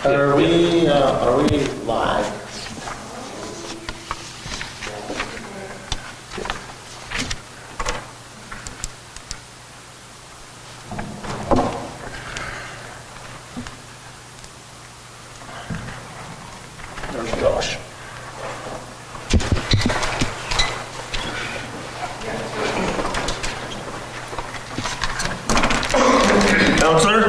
Are we live? There's Josh. Counselor?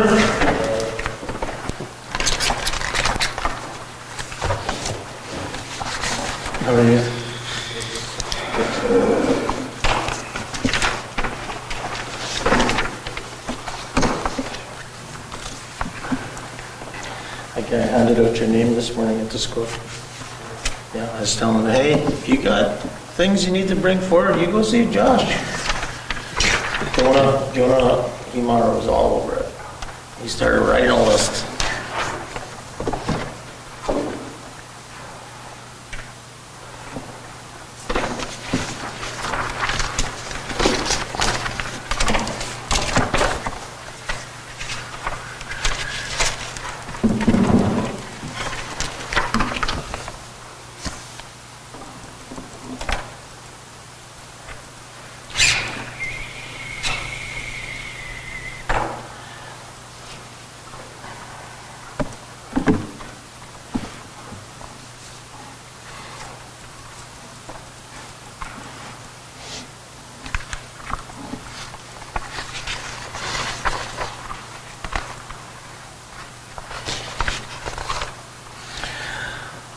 How are you? I handed out your name this morning at the school. Yeah, I was telling them, hey, if you got things you need to bring forward, you go see Josh. Jonah Himara was all over it. He started writing a list.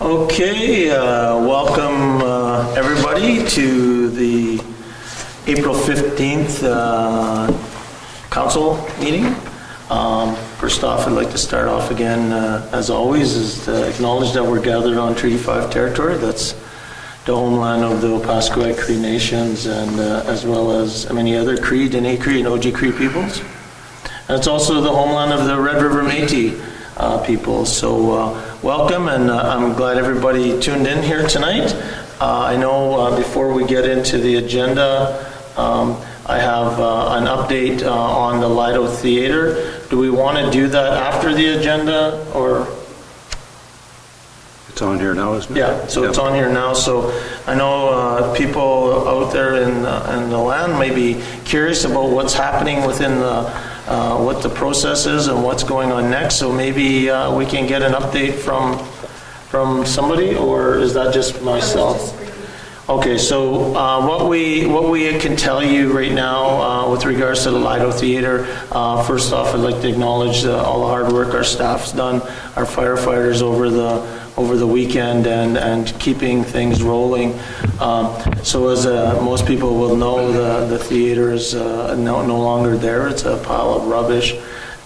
Okay, welcome everybody to the April 15th council meeting. First off, I'd like to start off again, as always, is to acknowledge that we're gathered on Treaty 5 territory. That's the homeland of the Opaskwayak Cree nations, and as well as many other Cree, Dene Cree, and Oji Cree peoples. And it's also the homeland of the Red River Métis people. So welcome, and I'm glad everybody tuned in here tonight. I know before we get into the agenda, I have an update on the Lido Theater. Do we want to do that after the agenda, or? It's on here now, isn't it? Yeah, so It's on here now. So I know people out there in the land may be curious about what's happening within what the process is and what's going on next. So maybe we can get an update from somebody, or is that just myself? Okay, so what we can tell you right now with regards to the Lido Theater, first off, I'd like to acknowledge all the hard work our staff's done, our firefighters over the weekend, and keeping things rolling. So as most people will know, the theater is no longer there. It's a pile of rubbish,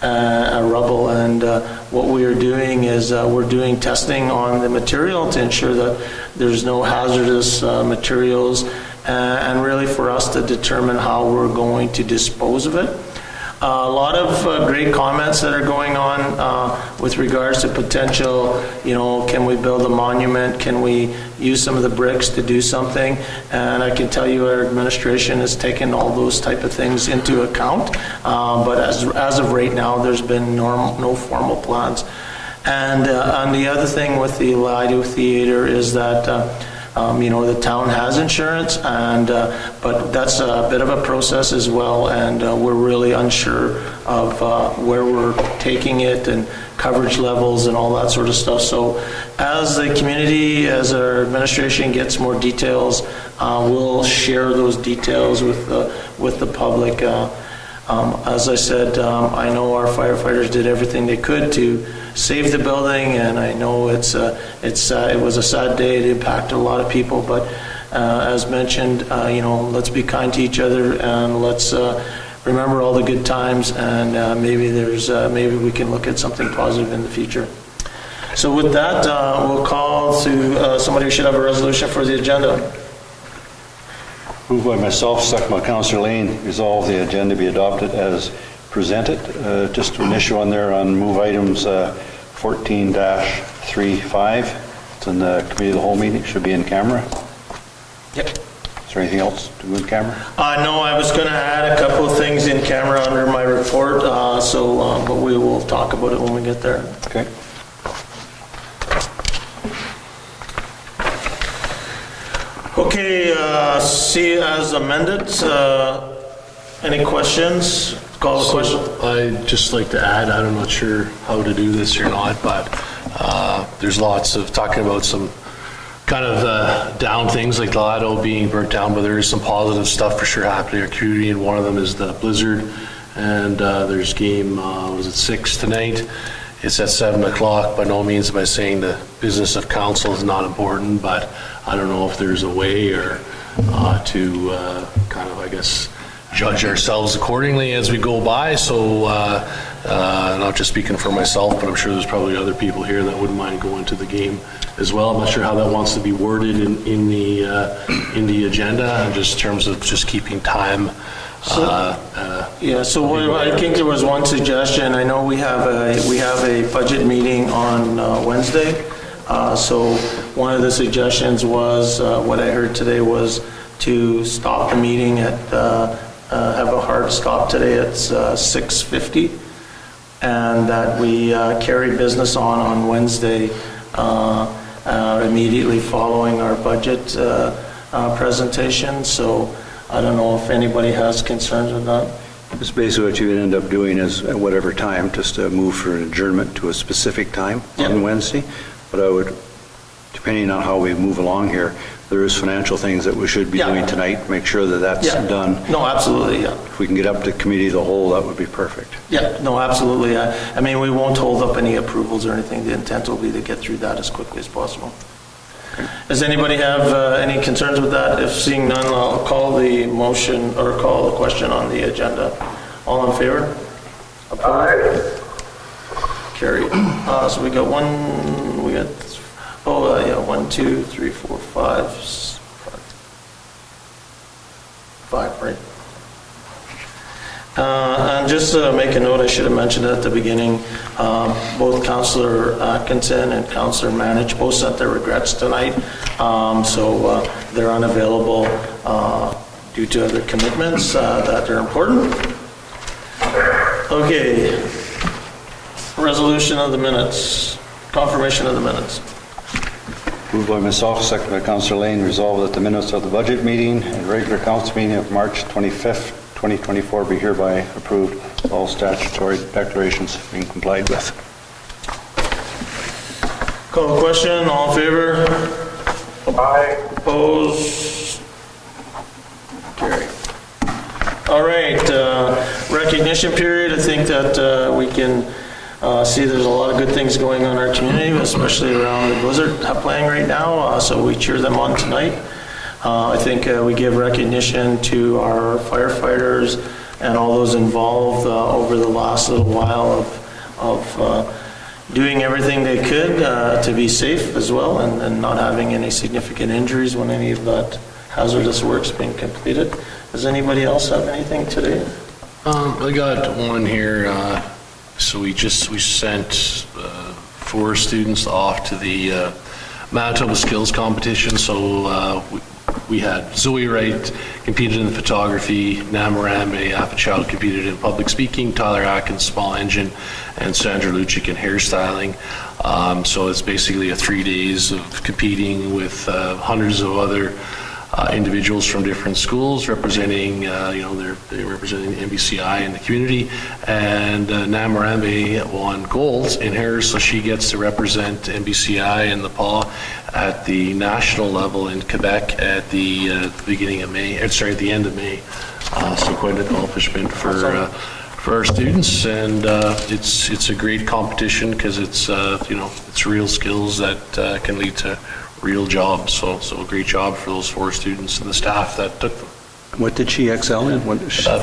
rubble, and what we are doing is we're doing testing on the material to ensure that there's no hazardous materials, and really for us to determine how we're going to dispose of it. A lot of great comments that are going on with regards to potential, can we build a monument? Can we use some of the bricks to do something? And I can tell you our administration has taken all those type of things into account. But as of right now, there's been no formal plans. And the other thing with the Lido Theater is that the town has insurance, but that's a bit of a process as well, and we're really unsure of where we're taking it and coverage levels and all that sort of stuff. So as the community, as our administration gets more details, we'll share those details with the public. As I said, I know our firefighters did everything they could to save the building, and I know it was a sad day. It impacted a lot of people, but as mentioned, let's be kind to each other, and let's remember all the good times, and maybe we can look at something positive in the future. So with that, we'll call to somebody who should have a resolution for the agenda. Moved by myself, second by Councillor Lane, resolve the agenda be adopted as presented. Just an issue on there on move items 14-35. It's in the committee of the whole meeting. It should be in camera. Yep. Is there anything else to do in camera? No, I was going to add a couple of things in camera under my report, but we will talk about it when we get there. Okay. Okay, C as amended. Any questions? Call a question. I'd just like to add, I'm not sure how to do this or not, but there's lots of talking about some kind of down things like Lotto being burnt down, but there is some positive stuff for sure happening in our community, and one of them is the Blizzard, and there's game, was it 6 tonight? It's at 7 o'clock. By no means am I saying the business of council is not important, but I don't know if there's a way or to kind of, I guess, judge ourselves accordingly as we go by. So not just speaking for myself, but I'm sure there's probably other people here that wouldn't mind going to the game as well. I'm not sure how that wants to be worded in the agenda, just in terms of just keeping time. Yeah, so I think there was one suggestion. I know we have a budget meeting on Wednesday. So one of the suggestions was, what I heard today was to stop the meeting at, have a hard stop today at 6:50, and that we carry business on Wednesday immediately following our budget presentation. So I don't know if anybody has concerns with that. It's basically what you would end up doing is at whatever time, just to move for an adjournment to a specific time on Wednesday. But I would, depending on how we move along here, there is financial things that we should be doing tonight, make sure that that's done. No, absolutely, yeah. If we can get up to committee of the whole, that would be perfect. Yeah, no, absolutely. I mean, we won't hold up any approvals or anything. The intent will be to get through that as quickly as possible. Does anybody have any concerns with that? If seeing none, I'll call the motion or call the question on the agenda. All in favor? Opposed? Carried. So we got one, two, three, four, five, right? And just to make a note, I should have mentioned it at the beginning, both Councillor Atkinson and Councillor Manich both sent their regrets tonight. So they're unavailable due to other commitments that are important. Okay. Resolution of the minutes. Confirmation of the minutes. Moved by myself, second by Councillor Lane, resolved that the minutes of the budget meeting and regular council meeting of March 25th, 2024 be hereby approved, all statutory declarations being complied with. Call the question. All in favor? Aye. Opposed? Carried. All right. Recognition period. I think that we can see there's a lot of good things going on in our community, especially around the Blizzard playing right now. So we cheer them on tonight. I think we give recognition to our firefighters and all those involved over the last little while of doing everything they could to be safe as well, and not having any significant injuries when any of that hazardous work's being completed. Does anybody else have anything today? I got one here. So we sent 4 students off to the Manitoba Skills Competition. So we had Zoe Wright competed in photography, Namarambe Apichild competed in public speaking, Tyler Atkins small engine, and Sandra Lucic in hairstyling. So it's basically 3 days of competing with hundreds of other individuals from different schools representing, they're representing MBCI in the community, and Namarambe won gold in hers, so she gets to represent MBCI and the PAW at the national level in Quebec at the beginning of May, at the end of May. So quite an accomplishment for our students, and it's a great competition because it's it's real skills that can lead to real jobs. So a great job for those 4 students and the staff that took them. What did she excel in?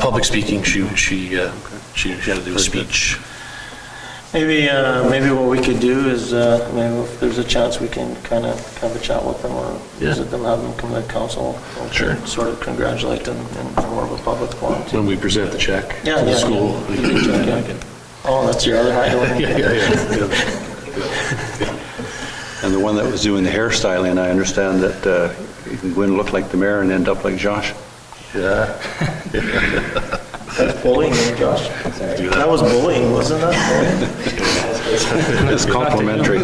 Public speaking. She had to do a speech. Maybe what we could do is maybe if there's a chance we can kind of have a chat with them or visit them, have them come to council, sure, sort of congratulate them in more of a public forum. When we present the check to the school. Oh, that's your other highlight. Yeah. And the one that was doing the hairstyling, I understand that you can go and look like the mayor and end up like Josh. Yeah. That's bullying, Josh. That was bullying, wasn't that? It's complimentary.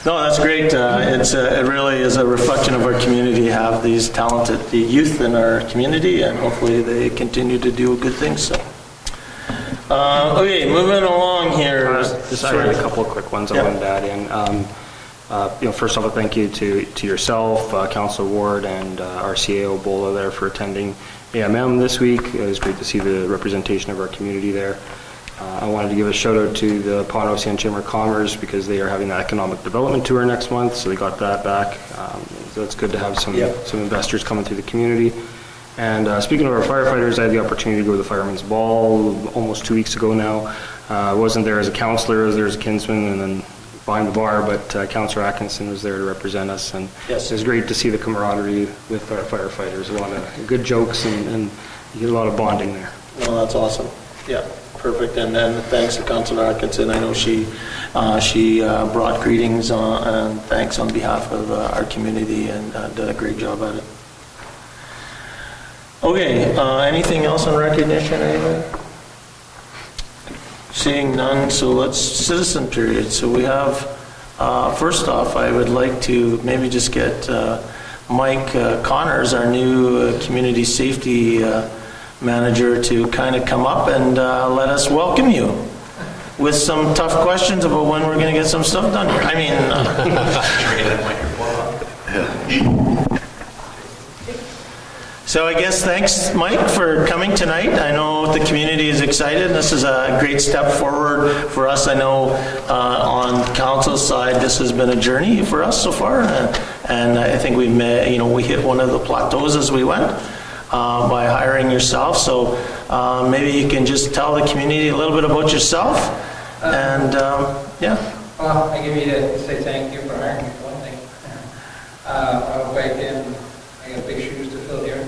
No, that's great. It really is a reflection of our community to have these talented youth in our community, and hopefully they continue to do good things. So. Okay, moving along here. Just I had a couple of quick ones I wanted to add in. First off, a thank you to yourself, Councillor Ward, and our CAO Bola there for attending AMM this week. It was great to see the representation of our community there. I wanted to give a shout out to the Pond Ocean Chamber of Commerce because they are having the economic development tour next month, so they got that back. So it's good to have some investors coming through the community. And speaking of our firefighters, I had the opportunity to go to the Fireman's Ball almost 2 weeks ago now. I wasn't there as a councillor, I was there as a kinsman and then behind the bar, but Councillor Atkinson was there to represent us, and it was great to see the camaraderie with our firefighters. A lot of good jokes and you get a lot of bonding there. Well, that's awesome. Yeah, perfect. And then thanks to Councillor Atkinson. I know she brought greetings and thanks on behalf of our community and did a great job at it. Okay, anything else on recognition, anybody? Seeing none, so let's citizen period. So we have, first off, I would like to maybe just get Mike Connors, our new community safety manager, to kind of come up and let us welcome you with some tough questions about when we're going to get some stuff done here. I mean, so I guess thanks, Mike, for coming tonight. I know the community is excited. This is a great step forward for us. I know on council's side, this has been a journey for us so far, and I think we hit one of the plateaus as we went by hiring yourself. So maybe you can just tell the community a little bit about yourself, and yeah. Well, I give you to say thank you for hiring me for one thing. I hope I got big shoes to fill here, and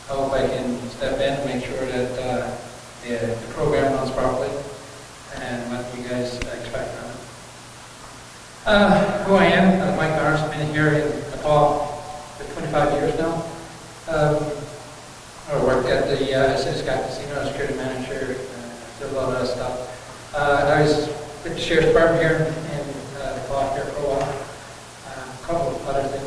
I hope I can step in and make sure that the program runs properly and what you guys expect from it. Who I am, Mike Connors, I've been here in Nepal for 25 years now. I worked at the Siniscat Casino as security manager, did a lot of stuff. I was with the Sheriff's Department here in Nepal here for a while. A couple of other things.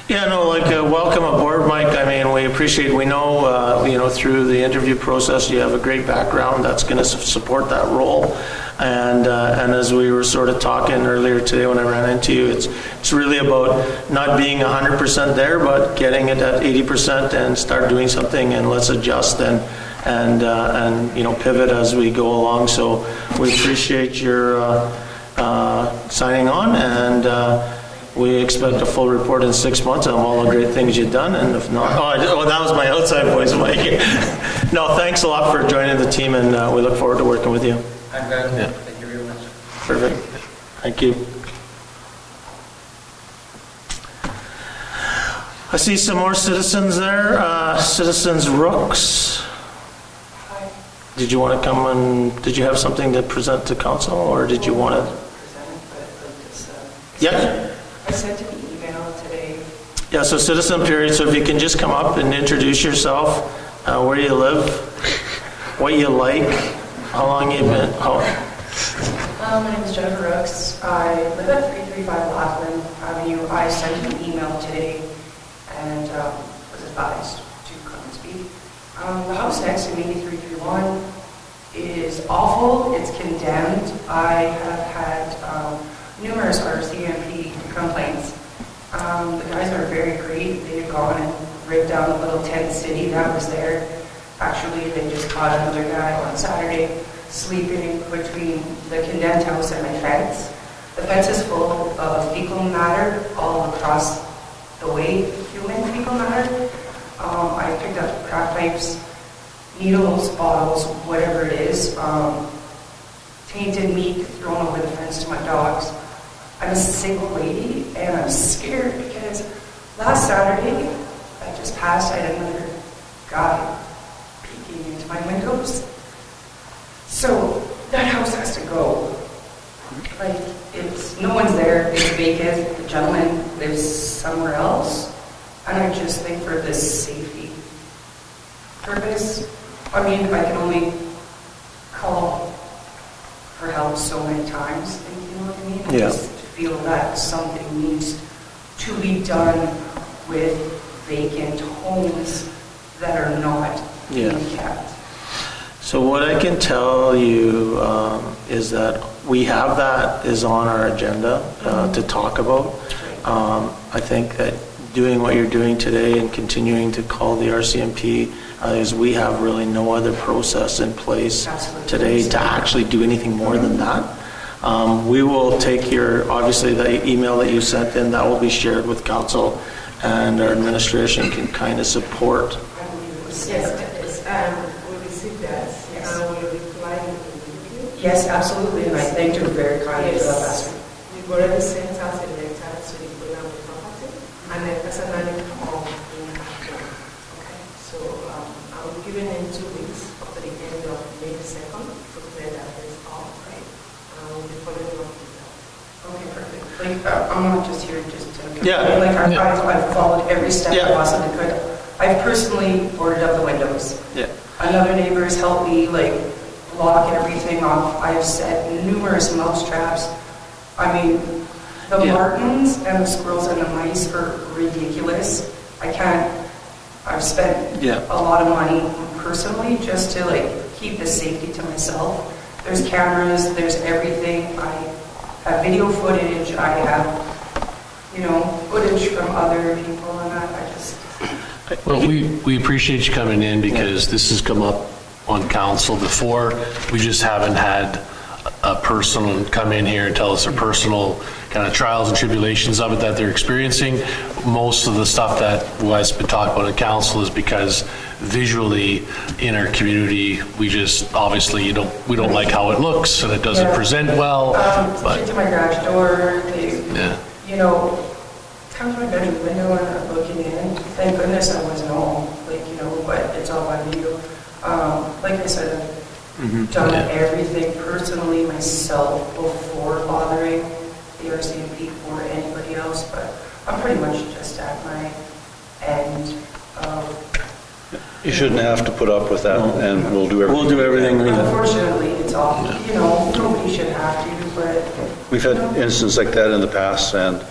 Yeah, no, welcome aboard, Mike. I mean, we appreciate, we know, through the interview process, you have a great background that's going to support that role. And as we were sort of talking earlier today when I ran into you, it's really about not being 100% there, but getting it at 80% and start doing something, and let's adjust and pivot as we go along. So we appreciate your signing on, and we expect a full report in 6 months on all the great things you've done, and if not, that was my outside voice, Mike. No, thanks a lot for joining the team, and we look forward to working with you. I'm glad. Yeah. Thank you very much. Perfect. Thank you. I see some more citizens there. Citizens Rooks. Hi. Did you want to come and did you have something to present to council, or did you want to? Yeah. I sent an email today. Yeah, so citizen period, so if you can just come up and introduce yourself, where you live, what you like, how long you've been, My name is Jennifer Rooks. I live at 335 Laughlin Avenue. I sent an email today and was advised to come and speak. The house next to me, 331, is awful. It's condemned. I have had numerous RCMP complaints. The guys are very great. They've gone and ripped down the little tent city that was there. Actually, they just caught another guy on Saturday sleeping between the condemned house and my fence. The fence is full of fecal matter all across the way, human fecal matter. I picked up crack pipes, needles, bottles, whatever it is, tainted meat thrown over the fence to my dogs. I'm a single lady, and I'm scared because last Saturday that just passed, I had another guy peeking into my windows. So that house has to go. Like, no one's there, it's vacant, the gentleman lives somewhere else, and I just think for this safety purpose, I mean, I can only call out so many times, you know what I mean? I Yeah. just feel that something needs to be done with vacant homes that are not Yeah. being kept. So what I can tell you is that we have that is on our agenda to talk about. I think that doing what you're doing today and continuing to call the RCMP is we have really no other process in place Absolutely. today to actually do anything more than that. We will take obviously the email that you sent in, that will be shared with council, and our administration can kind of support. Yes, we received that, and we replied immediately. Yes, absolutely, and I thanked her very kindly for that last week. We've already sent out a letter to the owner of the property, and then personally called in after. Okay, so I will be given in 2 weeks up to the end of May 2nd to clear that place off, right? And I will be following up with that. Okay, perfect. Like, I'm not just here just to... Yeah. Like, I've followed every step Yeah. I possibly could. I've personally boarded up the windows. Yeah. Another neighbor has helped me, like, lock everything off. I've set numerous mouse traps. I mean, the Yeah. martins and the squirrels and the mice are ridiculous. I've spent Yeah. a lot of money personally just to, like, keep the safety to myself. There's cameras, there's everything. I have video footage, I have, footage from other people, and I just... Well, we appreciate you coming in because this has come up on council before. We just haven't had a person come in here and tell us their personal kind of trials and tribulations of it that they're experiencing. Most of the stuff that was been talked about in council is because visually in our community, we just obviously we don't like how it looks and it doesn't Yeah. present well. Get to my garage door, Yeah. come to my bedroom window and I'm looking in. Thank goodness I wasn't home, but it's all on video. Like I said, I've done everything personally myself before bothering the RCMP or anybody else, but I'm pretty much just at my end of... You shouldn't have to put up with that, and we'll do everything. We'll do everything we can. Unfortunately, it's all, nobody should have to, but... We've had instances like that in the past and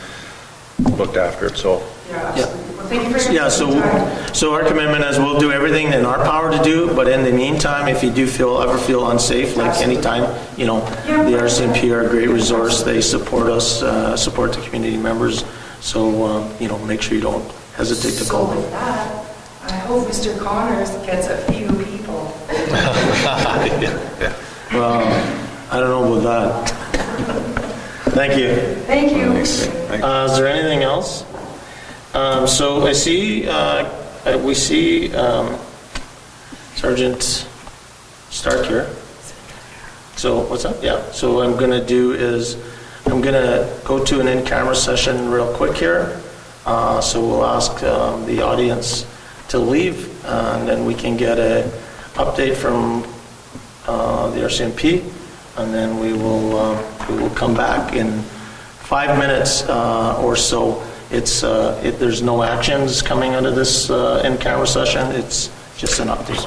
looked after it, so. Yeah, absolutely. Well, thank you for your Yeah, time. so our commitment is we'll do everything in our power to do, but in the meantime, if you do ever feel unsafe, like anytime, the RCMP are a great resource. They support us, support the community members. So, make sure you don't hesitate to So call them. with that, I hope Mr. Connors gets a few people. Well, I don't know about that. Thank you. Thank you. Is there anything else? So I see, we see Sergeant Stark here. So what's up? Yeah. So what I'm going to do is I'm going to go to an in-camera session real quick here. So we'll ask the audience to leave, and then we can get an update from the RCMP, and then we will come back in 5 minutes or so. There's no actions coming out of this in-camera session. It's just an update.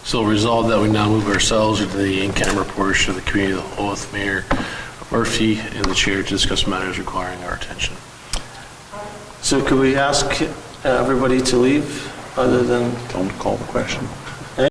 So resolved that we now move ourselves into the in-camera portion of the committee of the whole with Mayor Murphy and the chair to discuss matters requiring our attention. So could we ask everybody to leave other than... Don't call the question.